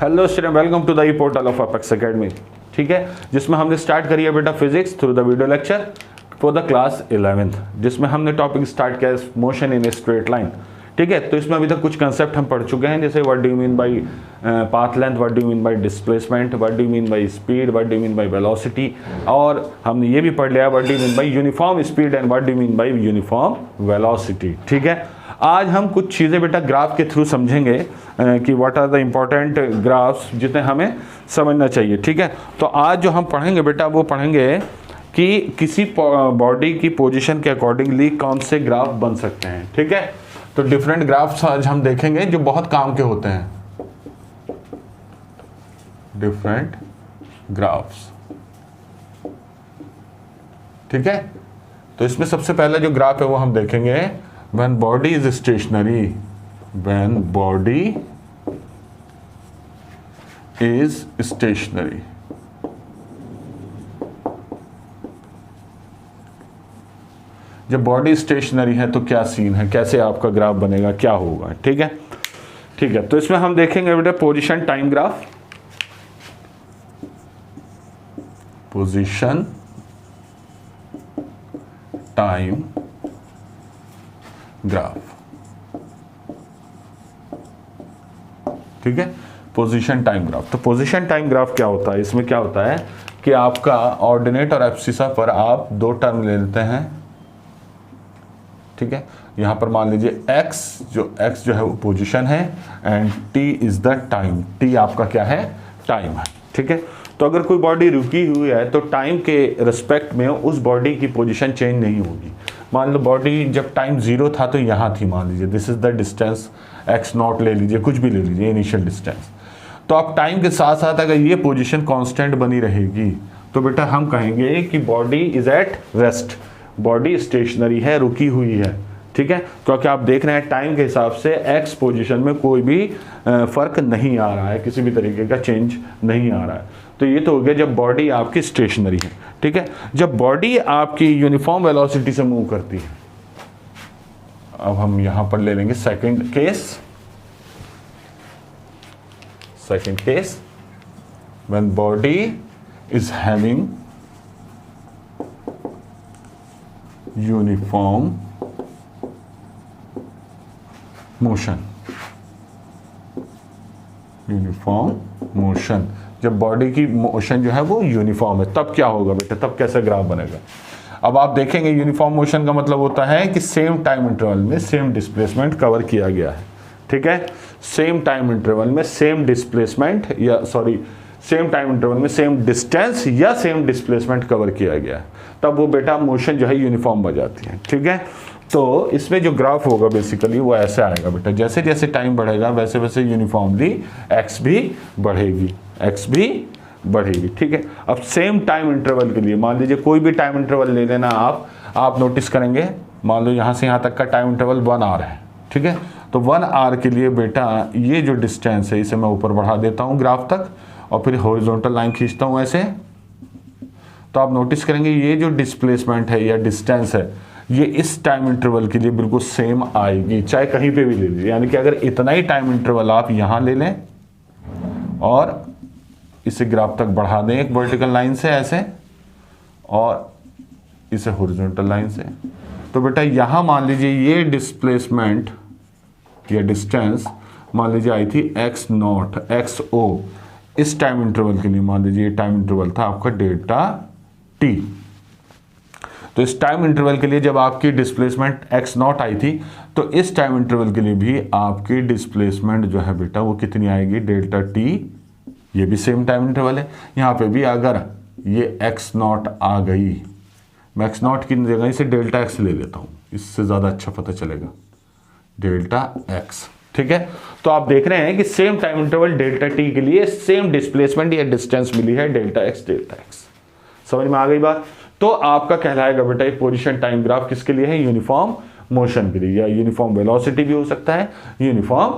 Hello student, welcome to the e portal of Apex academy. ठीक है, जिसमें हमने स्टार्ट करी है बेटा physics through the video lecture for the class 11th, जिसमें हमने टॉपिक स्टार्ट किया है motion in a straight line. ठीक है, तो इसमें अभी तक कुछ कंसेप्ट हम पढ़ चुके हैं, जैसे what do you mean by path length, what do you mean by displacement, what do you mean by speed, what do you mean by velocity, और हमने ये भी पढ़ लिया what do you mean by uniform speed and what do you mean by uniform velocity. ठीक है, आज हम कुछ चीज़ें बेटा ग्राफ के थ्रू समझेंगे कि what are the important graphs जिन्हें हमें समझना चाहिए। ठीक है, तो आज जो हम पढ़ेंगे बेटा वो पढ़ेंगे कि किसी बॉडी की पोजीशन के अकॉर्डिंगली कौन से ग्राफ बन सकते हैं। ठीक है, तो डिफरेंट ग्राफ्स आज हम देखेंगे जो बहुत काम के होते हैं। डिफरेंट ग्राफ्स, ठीक है, तो इसमें सबसे पहला जो ग्राफ है वो हम देखेंगे when body is stationary, when body is stationary। जब बॉडी स्टेशनरी है तो क्या सीन है, कैसे आपका ग्राफ बनेगा, क्या होगा। ठीक है, ठीक है, तो इसमें हम देखेंगे बेटा position time graph, position time graph. ठीक है, पोजीशन टाइम ग्राफ। तो पोजीशन टाइम ग्राफ क्या होता है, इसमें क्या होता है कि आपका ऑर्डिनेट और एब्सिसा पर आप दो टर्म ले लेते हैं। ठीक है, यहां पर मान लीजिए x जो है वो पोजीशन है and t is the time. t आपका क्या है, टाइम है। ठीक है, तो अगर कोई बॉडी रुकी हुई है तो टाइम के रिस्पेक्ट में उस बॉडी की पोजीशन चेंज नहीं होगी। मान लो बॉडी जब टाइम 0 था तो यहाँ थी, मान लीजिए this is the distance x0 ले लीजिए, कुछ भी ले लीजिए इनिशियल डिस्टेंस। तो आप टाइम के साथ साथ अगर ये पोजीशन कांस्टेंट बनी रहेगी तो बेटा हम कहेंगे कि body is at rest, body stationary है, रुकी हुई है। ठीक है, क्योंकि आप देख रहे हैं टाइम के हिसाब से x पोजीशन में कोई भी फर्क नहीं आ रहा है, किसी भी तरीके का चेंज नहीं आ रहा है। तो ये तो हो गया जब बॉडी आपकी स्टेशनरी है। ठीक है, जब बॉडी आपकी यूनिफॉर्म वेलोसिटी से मूव करती है, अब हम यहां पर ले लेंगे second case when body is having uniform motion, जब बॉडी की मोशन जो है वो यूनिफॉर्म है तब क्या होगा बेटा, तब कैसा ग्राफ बनेगा। अब आप देखेंगे यूनिफॉर्म मोशन का मतलब होता है कि सेम टाइम इंटरवल में सेम डिस्प्लेसमेंट कवर किया गया है। ठीक है, सेम टाइम इंटरवल में same displacement same time interval में सेम डिस्टेंस या सेम डिस्प्लेसमेंट कवर किया गया है, तब वो बेटा मोशन जो है यूनिफॉर्म बन जाती है। ठीक है, तो इसमें जो ग्राफ होगा बेसिकली वो ऐसे आएगा बेटा, जैसे जैसे टाइम बढ़ेगा वैसे वैसे यूनिफॉर्मली एक्स भी बढ़ेगी। ठीक है, अब सेम टाइम इंटरवल के लिए मान लीजिए कोई भी टाइम इंटरवल ले लेना आप नोटिस करेंगे, मान लो यहाँ से यहाँ तक का टाइम इंटरवल 1 आवर है। ठीक है, तो 1 आवर के लिए बेटा ये जो डिस्टेंस है इसे मैं ऊपर बढ़ा देता हूँ ग्राफ तक और फिर हॉरिजॉन्टल लाइन खींचता हूँ ऐसे। तो आप नोटिस करेंगे ये जो डिस्प्लेसमेंट है या डिस्टेंस है ये इस टाइम इंटरवल के लिए बिल्कुल सेम आएगी, चाहे कहीं पे भी ले लीजिए। यानी कि अगर इतना ही टाइम इंटरवल आप यहाँ ले लें और इसे ग्राफ तक बढ़ा दें एक वर्टिकल लाइन से ऐसे और इसे हॉरिजॉन्टल लाइन से, तो बेटा यहाँ मान लीजिए ये डिस्प्लेसमेंट या डिस्टेंस मान लीजिए आई थी XO। इस टाइम इंटरवल के लिए मान लीजिए ये टाइम इंटरवल था आपका डेल्टा t। तो इस टाइम इंटरवल के लिए जब आपकी डिस्प्लेसमेंट x0 आई थी तो इस टाइम इंटरवल के लिए भी आपकी डिस्प्लेसमेंट जो है बेटा वो कितनी आएगी, डेल्टा t। ये भी सेम टाइम इंटरवल है। यहाँ पे भी अगर ये x0 आ गई, मैं x0 की जगह इसे डेल्टा x ले लेता हूँ, इससे ज़्यादा अच्छा पता चलेगा, डेल्टा x। ठीक है, तो आप देख रहे हैं कि same time interval delta t के लिए सेम डिस्प्लेसमेंट या डिस्टेंस मिली है, डेल्टा x। समझ में आ गई बात। तो आपका कहलाएगा बेटा एक पोजीशन टाइम ग्राफ किसके लिए है, यूनिफॉर्म मोशन के लिए, या यूनिफॉर्म वेलोसिटी भी हो सकता है, यूनिफॉर्म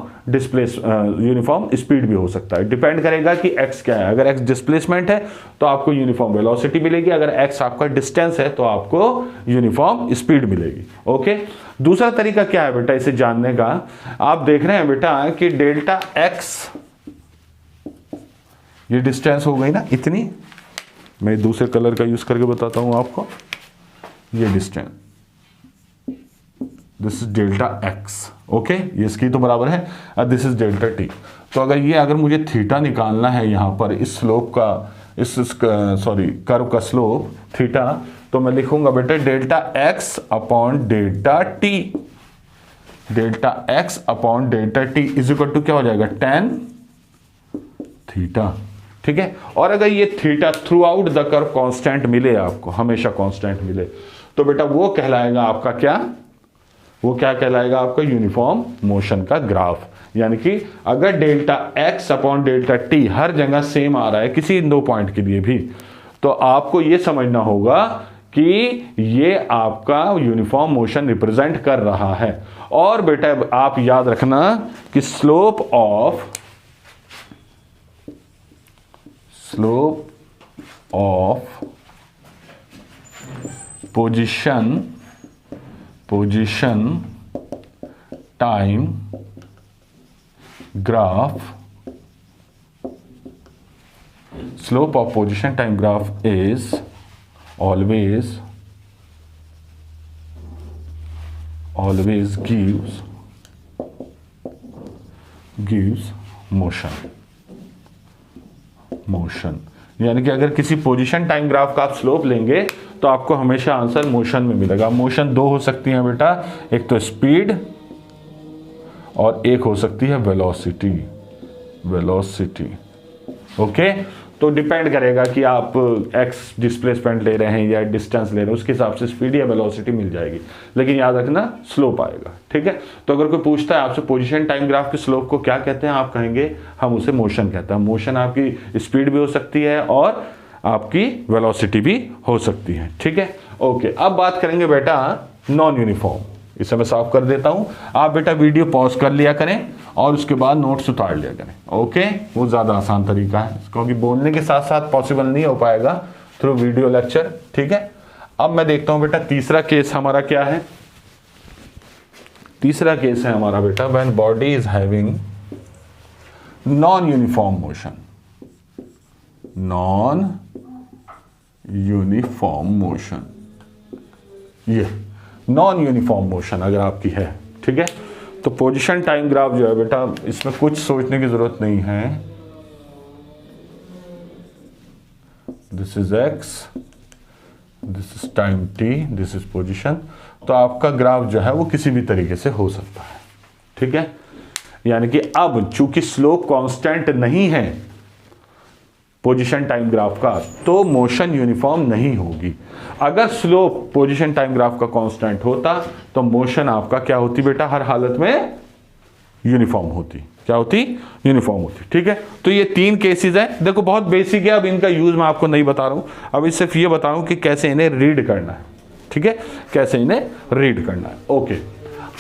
स्पीड भी हो सकता है। डिपेंड करेगा कि x क्या है। अगर x डिस्प्लेसमेंट है तो आपको यूनिफॉर्म वेलोसिटी मिलेगी, अगर x आपका डिस्टेंस है तो आपको यूनिफॉर्म स्पीड मिलेगी। ओके, दूसरा तरीका क्या है बेटा इसे जानने का, आप देख रहे हैं बेटा कि डेल्टा x ये डिस्टेंस हो गई ना इतनी, मैं दूसरे कलर का यूज करके बताता हूं आपको। ये distance, this is delta x, okay, ये इसकी तो बराबर है, और दिस इज डेल्टा टी। तो अगर मुझे थीटा निकालना है यहां पर इस स्लोप का, कर्व का स्लोप थीटा, तो मैं लिखूंगा बेटा delta x upon delta t. Delta x upon delta t is equal to क्या हो जाएगा, tan थीटा, ठीक है। और अगर ये theta through out the curve constant मिले आपको, हमेशा कांस्टेंट मिले, तो बेटा वो कहलाएगा आपका क्या, वो क्या कहलाएगा आपका यूनिफॉर्म मोशन का ग्राफ। यानी कि अगर delta x upon delta t हर जगह सेम आ रहा है किसी इन दो पॉइंट के लिए भी, तो आपको यह समझना होगा कि ये आपका यूनिफॉर्म मोशन रिप्रेजेंट कर रहा है। और बेटा आप याद रखना कि slope of position time graph, slope of position time graph is always gives motion। यानी कि अगर किसी पोजीशन टाइम ग्राफ का आप स्लोप लेंगे तो आपको हमेशा आंसर मोशन में मिलेगा। मोशन दो हो सकती है बेटा, एक तो स्पीड और एक हो सकती है वेलोसिटी, ओके। तो डिपेंड करेगा कि आप एक्स डिस्प्लेसमेंट ले रहे हैं या डिस्टेंस ले रहे हैं, उसके हिसाब से स्पीड या वेलोसिटी मिल जाएगी, लेकिन याद रखना स्लोप आएगा, ठीक है। तो अगर कोई पूछता है आपसे पोजीशन टाइम ग्राफ के स्लोप को क्या कहते हैं, आप कहेंगे हम उसे मोशन कहते हैं। मोशन आपकी स्पीड भी हो सकती है और आपकी वेलोसिटी भी हो सकती है, ठीक है, ओके। अब बात करेंगे बेटा नॉन यूनिफॉर्म, इसे मैं साफ कर देता हूं। आप बेटा वीडियो पॉज कर लिया करें और उसके बाद नोट्स उतार लिया करें, ओके। वो ज़्यादा आसान तरीका है, क्योंकि बोलने के साथ साथ पॉसिबल नहीं हो पाएगा थ्रू वीडियो लेक्चर, ठीक है। अब मैं देखता हूं बेटा तीसरा केस हमारा क्या है। तीसरा केस है हमारा बेटा when body is having non uniform motion. ये नॉन यूनिफॉर्म मोशन अगर आपकी है, ठीक है, तो पोजीशन टाइम ग्राफ जो है बेटा, इसमें कुछ सोचने की जरूरत नहीं है। This is x, this is time T, this is position. तो आपका ग्राफ जो है वो किसी भी तरीके से हो सकता है, ठीक है। यानी कि अब चूंकि स्लोप कांस्टेंट नहीं है पोजीशन टाइम ग्राफ का, तो मोशन यूनिफॉर्म नहीं होगी। अगर स्लोप पोजीशन टाइम ग्राफ का कांस्टेंट होता तो मोशन आपका क्या होती बेटा, हर हालत में यूनिफॉर्म होती। क्या होती, यूनिफॉर्म होती, ठीक है। तो ये तीन केसेस हैं, देखो बहुत बेसिक है, अब इनका यूज मैं आपको नहीं बता रहा हूं, अभी सिर्फ ये बता रहा हूं कि कैसे इन्हें रीड करना है, ठीक है, कैसे इन्हें रीड करना है, ओके।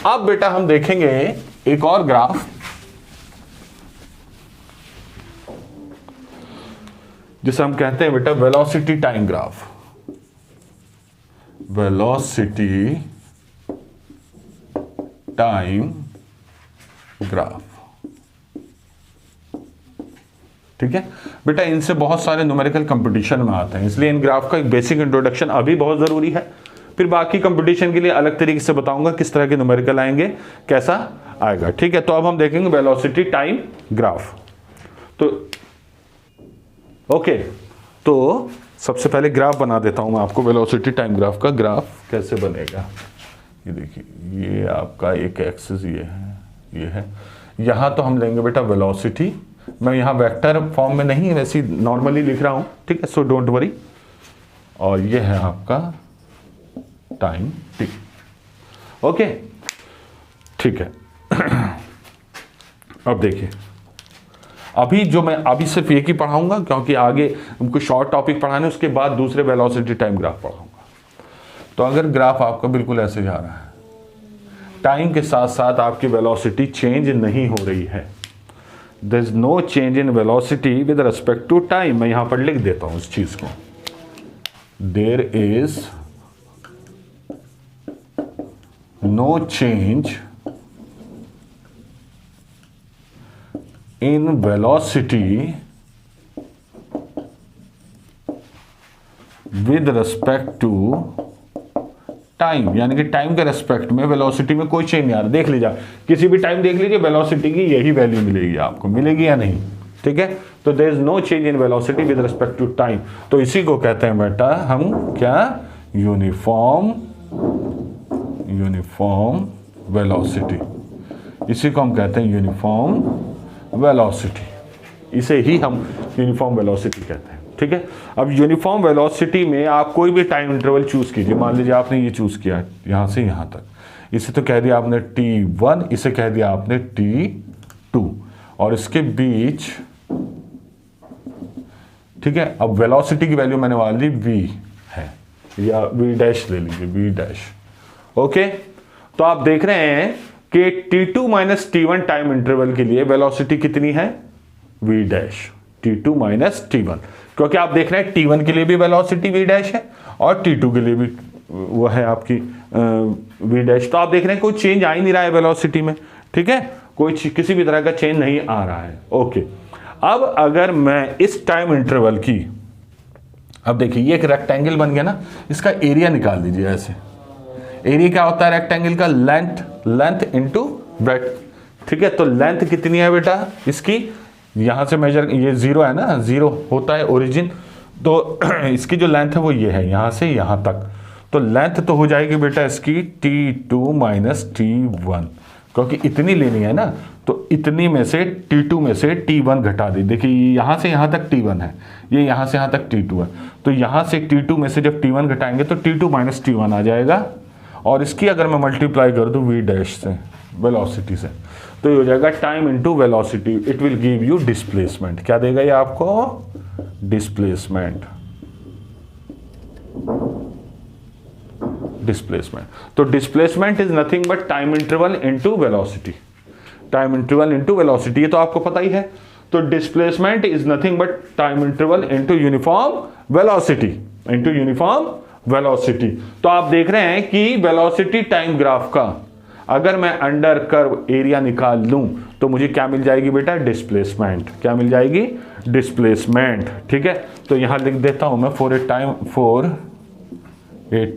अब बेटा हम देखेंगे एक और ग्राफ जिसे हम कहते हैं बेटा velocity time graph. Velocity time graph, ठीक है बेटा। इनसे बहुत सारे न्यूमेरिकल कंपटीशन में आते हैं, इसलिए इन ग्राफ का एक बेसिक इंट्रोडक्शन अभी बहुत जरूरी है। फिर बाकी कंपटीशन के लिए अलग तरीके से बताऊंगा किस तरह के न्यूमेरिकल आएंगे, कैसा आएगा, ठीक है। तो अब हम देखेंगे वेलोसिटी टाइम ग्राफ। तो ओके, तो सबसे पहले ग्राफ बना देता हूं मैं आपको, वेलोसिटी टाइम ग्राफ का ग्राफ कैसे बनेगा। ये देखिए, ये आपका एक एक्सिस ये है। यहां तो हम लेंगे बेटा वेलोसिटी, मैं यहां वेक्टर फॉर्म में नहीं वैसे नॉर्मली लिख रहा हूं, ठीक है, सो डोंट वरी। और ये है आपका टाइम टी, ओके, ठीक है। अब देखिए, अभी जो मैं अभी सिर्फ एक ही पढ़ाऊंगा, क्योंकि आगे हमको शॉर्ट टॉपिक पढ़ाने, उसके बाद दूसरे वेलोसिटी टाइम ग्राफ पढ़ाऊंगा। तो अगर ग्राफ आपका बिल्कुल ऐसे जा रहा है, टाइम के साथ साथ आपकी वेलोसिटी चेंज नहीं हो रही है, there is no change in velocity with respect to time. मैं यहां पर लिख देता हूं इस चीज को, there is no change in velocity with respect to time, यानी कि टाइम के रेस्पेक्ट में वेलोसिटी में कोई चेंज नहीं आ रहा। देख लीजिए, किसी भी टाइम देख लीजिए, वेलोसिटी की यही वैल्यू मिलेगी आपको, मिलेगी या नहीं, ठीक है। तो there is no change in velocity with respect to time. तो इसी को कहते हैं बेटा हम क्या, यूनिफॉर्म वेलोसिटी। इसी को हम कहते हैं यूनिफॉर्म वेलोसिटी, इसे ही हम यूनिफॉर्म वेलोसिटी कहते हैं, ठीक है। अब यूनिफॉर्म वेलोसिटी में आप कोई भी टाइम इंटरवल चूज कीजिए। मान लीजिए आपने ये चूज किया यहां से यहां तक, इसे तो कह दिया आपने t1, इसे कह दिया आपने t2, और इसके बीच, ठीक है। अब वेलोसिटी की वैल्यू मैंने मान ली v है, या v डैश ले लीजिए, v डैश, ओके। तो आप देख रहे हैं कि t2 minus t1 time interval के लिए वेलोसिटी कितनी है, v dash, t2 minus t1, क्योंकि आप देख रहे हैं t1 के लिए भी वेलोसिटी v डैश है और t2 के लिए भी वो है आपकी v डैश। तो आप देख रहे हैं कोई चेंज आ ही नहीं रहा है वेलोसिटी में, ठीक है, कोई किसी भी तरह का चेंज नहीं आ रहा है, ओके। अब अगर मैं इस टाइम इंटरवल की, अब देखिए ये एक रेक्टेंगल बन गया ना, इसका एरिया निकाल दीजिए ऐसे। एरिया क्या होता है रेक्टेंगल का, लेंथ इनटू ब्रेड्थ, ठीक है। तो लेंथ कितनी है बेटा इसकी, यहां से मेजर, ये 0 है ना, 0 होता है ओरिजिन, तो इसकी जो लेंथ है वो ये है, यहां से यहां तक। तो लेंथ तो हो जाएगी बेटा इसकी t2 माइनस t1, क्योंकि इतनी लेनी है ना, तो इतनी में से t2 में से t1 घटा दी। देखिए यहां से यहां तक t1 है, ये यहां से यहां तक t2 है, तो यहां से t2 में से जब t1 घटाएंगे तो t2 माइनस t1 आ जाएगा, और इसकी अगर मैं मल्टीप्लाई कर दूं v डैश से, वेलोसिटी से, तो ये हो जाएगा time into velocity, it will give you displacement. क्या देगा ये आपको, डिस्प्लेसमेंट। तो displacement is nothing but time interval into velocity, time interval into velocity, ये तो आपको पता ही है। तो displacement is nothing but time interval into uniform velocity, into uniform velocity. तो आप देख रहे हैं कि वेलोसिटी टाइम ग्राफ का अगर मैं अंडर कर्व एरिया निकाल लूं तो मुझे क्या मिल जाएगी बेटा, डिस्प्लेसमेंट। क्या मिल जाएगी, डिस्प्लेसमेंट, ठीक है। तो यहां लिख देता हूं मैं, for a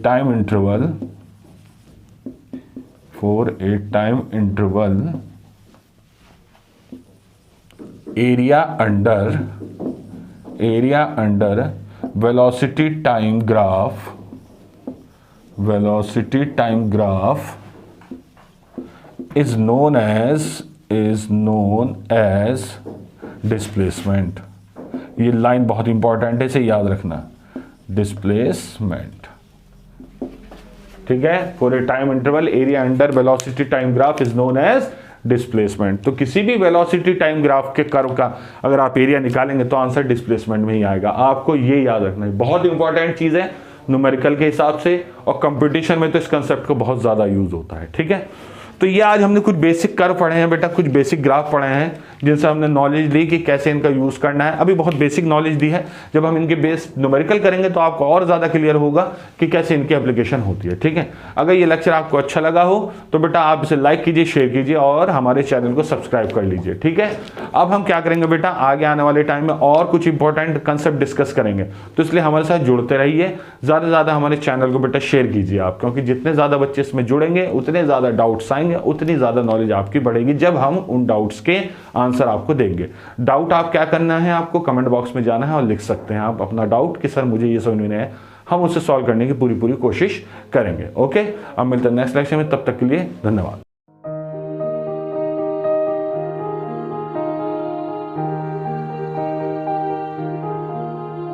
time interval area under velocity time graph is known as displacement। ये लाइन बहुत इंपॉर्टेंट है, इसे याद रखना, डिस्प्लेसमेंट, ठीक है। For a time interval area under velocity time graph is known as displacement. तो किसी भी वेलोसिटी टाइम ग्राफ के कर्व का अगर आप एरिया निकालेंगे तो आंसर डिस्प्लेसमेंट में ही आएगा। आपको ये याद रखना है, बहुत इंपॉर्टेंट चीज है न्यूमेरिकल के हिसाब से, और कंपटीशन में तो इस कंसेप्ट को बहुत ज्यादा यूज होता है, ठीक है। तो ये आज हमने कुछ बेसिक कर्व पढ़े हैं बेटा, कुछ बेसिक ग्राफ पढ़े हैं, जिनसे हमने नॉलेज ली कि कैसे इनका यूज करना है। अभी बहुत बेसिक नॉलेज दी है, जब हम इनके बेस न्यूमेरिकल करेंगे तो आपको और ज्यादा क्लियर होगा कि कैसे इनकी एप्लीकेशन होती है, ठीक है। अगर ये लेक्चर आपको अच्छा लगा हो तो बेटा आप इसे लाइक कीजिए, शेयर कीजिए और हमारे चैनल को सब्सक्राइब कर लीजिए, ठीक है। अब हम क्या करेंगे बेटा, आगे आने वाले टाइम में और कुछ इंपॉर्टेंट कंसेप्ट डिस्कस करेंगे, तो इसलिए हमारे साथ जुड़ते रहिए। ज्यादा से ज्यादा हमारे चैनल को बेटा शेयर कीजिए आप, क्योंकि जितने ज्यादा बच्चे इसमें जुड़ेंगे उतने ज्यादा डाउट्स आएंगे, उतनी ज्यादा नॉलेज आपकी बढ़ेगी जब हम उन डाउट्स के आंसर आपको देंगे। डाउट आप क्या करना है, आपको कमेंट बॉक्स में जाना है और लिख सकते हैं आप अपना डाउट कि सर मुझे ये समझ में नहीं है, हम उसे सॉल्व करने की पूरी कोशिश करेंगे, ओके। अब मिलते हैं नेक्स्ट लेक्चर में, तब तक के लिए धन्यवाद।